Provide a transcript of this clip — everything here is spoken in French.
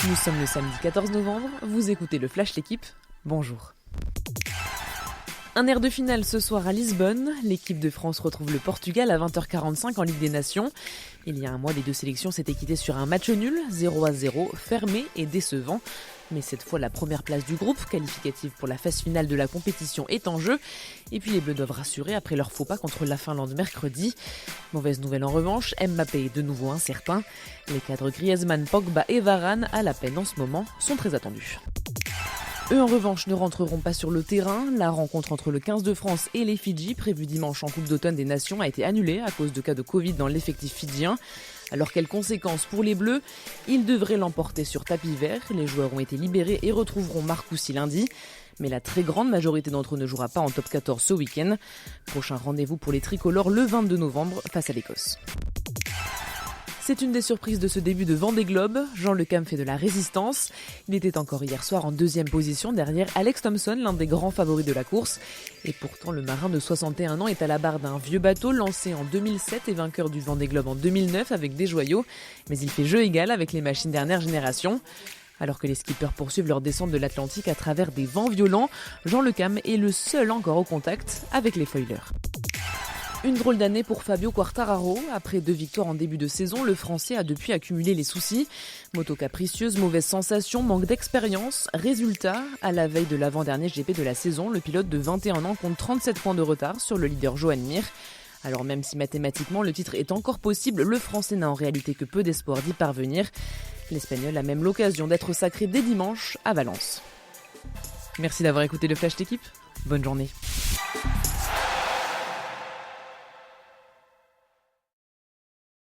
Nous sommes le samedi 14 novembre, vous écoutez le Flash L'équipe, bonjour. Un air de finale ce soir à Lisbonne. L'équipe de France retrouve le Portugal à 20h45 en Ligue des Nations. Il y a un mois, les deux sélections s'étaient quittées sur un match nul, 0-0, fermé et décevant. Mais cette fois, la première place du groupe, qualificative pour la phase finale de la compétition, est en jeu. Et puis les Bleus doivent rassurer après leur faux pas contre la Finlande mercredi. Mauvaise nouvelle en revanche, Mbappé est de nouveau incertain. Les cadres Griezmann, Pogba et Varane, à la peine en ce moment, sont très attendus. Eux, en revanche, ne rentreront pas sur le terrain. La rencontre entre le 15 de France et les Fidji, prévue dimanche en Coupe d'automne des Nations, a été annulée à cause de cas de Covid dans l'effectif fidjien. Alors quelles conséquences pour les Bleus ? Ils devraient l'emporter sur tapis vert. Les joueurs ont été libérés et retrouveront Marcoussis lundi. Mais la très grande majorité d'entre eux ne jouera pas en top 14 ce week-end. Prochain rendez-vous pour les tricolores le 22 novembre face à l'Écosse. C'est une des surprises de ce début de Vendée Globe. Jean Le Cam fait de la résistance. Il était encore hier soir en deuxième position derrière Alex Thomson, l'un des grands favoris de la course. Et pourtant, le marin de 61 ans est à la barre d'un vieux bateau lancé en 2007 et vainqueur du Vendée Globe en 2009 avec des joyaux. Mais il fait jeu égal avec les machines dernière génération. Alors que les skippers poursuivent leur descente de l'Atlantique à travers des vents violents, Jean Le Cam est le seul encore au contact avec les foilers. Une drôle d'année pour Fabio Quartararo. Après 2 victoires en début de saison, le Français a depuis accumulé les soucis. Moto capricieuse, mauvaise sensation, manque d'expérience. Résultat, à la veille de l'avant-dernier GP de la saison, le pilote de 21 ans compte 37 points de retard sur le leader Joan Mir. Alors même si mathématiquement le titre est encore possible, le Français n'a en réalité que peu d'espoir d'y parvenir. L'Espagnol a même l'occasion d'être sacré dès dimanche à Valence. Merci d'avoir écouté le Flash L'équipe. Bonne journée.